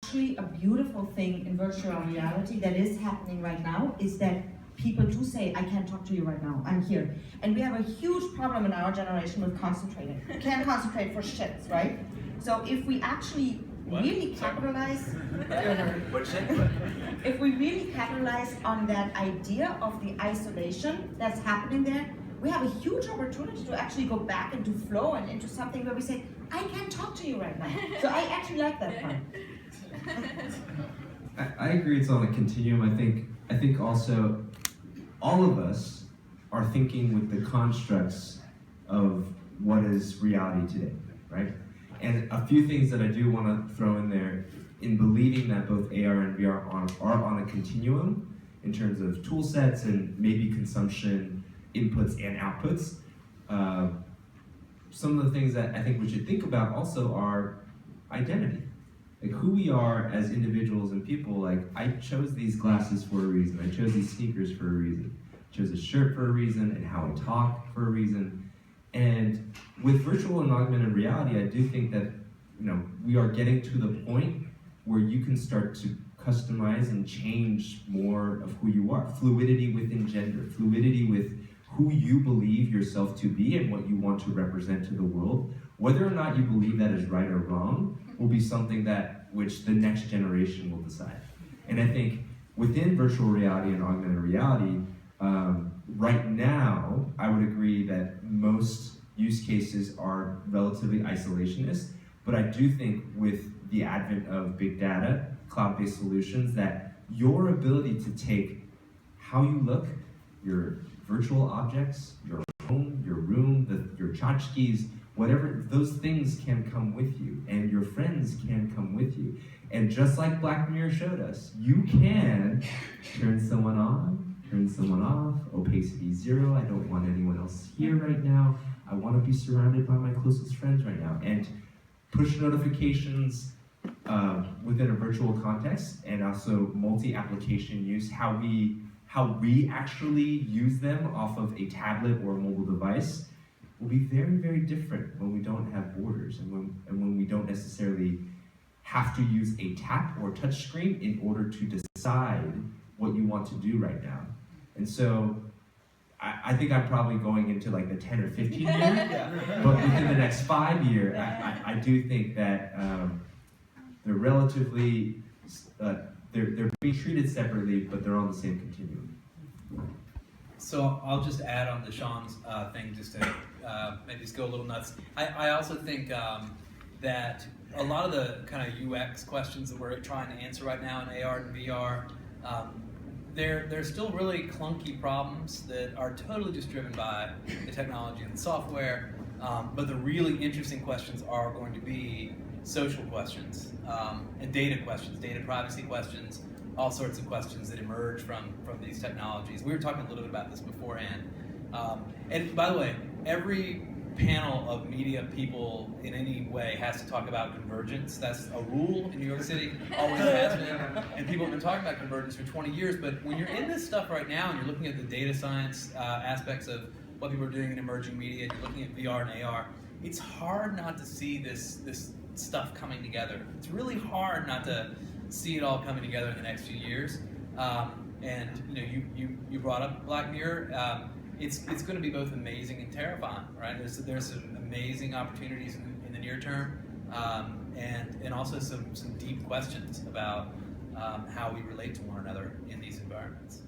actually a beautiful thing in virtual reality that is happening right now is that people do say, I can't talk to you right now, I'm here. And we have a huge problem in our generation with concentrating. We can't concentrate for shits, right? So if we actually really capitalize, if we really capitalize on that idea of the isolation that's happening there, we have a huge opportunity to actually go back into flow and into something where we say, I can't talk to you right now. So I actually like that part. I agree it's on a continuum. I think also all of us are thinking with the constructs of what is reality today, right? And a few things that I do want to throw in there, in believing that both AR and VR are on a continuum in terms of tool sets and maybe consumption, inputs and outputs. Some of the things that I think we should think about also are identity. Like who we are as individuals and people. Like, I chose these glasses for a reason. I chose these sneakers for a reason. I chose a shirt for a reason, and how I talk for a reason. And with virtual and augmented reality, I do think that we are getting to the point where you can start to customize and change more of who you are. Fluidity within gender, fluidity with who you believe yourself to be and what you want to represent to the world. Whether or not you believe that is right or wrong will be something which the next generation will decide. And I think within virtual reality and augmented reality, right now, I would agree that most use cases are relatively isolationist, but I do think with the advent of big data, cloud-based solutions, that your ability to take how you look, your virtual objects, your home, your room, your tchotchkes, whatever, those things can come with you, and your friends can come with you. And just like Black Mirror showed us, you can turn someone on, turn someone off, opacity 0, I don't want anyone else here right now, I want to be surrounded by my closest friends right now, and push notifications within a virtual context, and also multi-application use, how we actually use them off of a tablet or a mobile device will be very, very different when we don't have borders and when we don't necessarily have to use a tap or touch screen in order to decide what you want to do right now. And so I think I'm probably going into like the 10 or 15 year, but within the next 5 year, I do think that they're relatively, they're being treated separately, but they're on the same continuum. So I'll just add on to Shawn's thing, just to maybe just go a little nuts. I also think that a lot of the kind of UX questions that we're trying to answer right now in AR and VR, they're still really clunky problems that are totally just driven by the technology and the software. But the really interesting questions are going to be social questions and data questions, data privacy questions, all sorts of questions that emerge from these technologies. We were talking a little bit about this beforehand. And by the way, every panel of media people in any way has to talk about convergence. That's a rule in New York City, always has been. And people have been talking about convergence for 20 years. But when you're in this stuff right now and you're looking at the data science aspects of what people are doing in emerging media, and you're looking at VR and AR, it's hard not to see this stuff coming together. It's really hard not to see it all coming together in the next few years. And you brought up Black Mirror. It's going to be both amazing and terrifying, right? There's some amazing opportunities in the near term, and also some deep questions about how we relate to one another in these environments.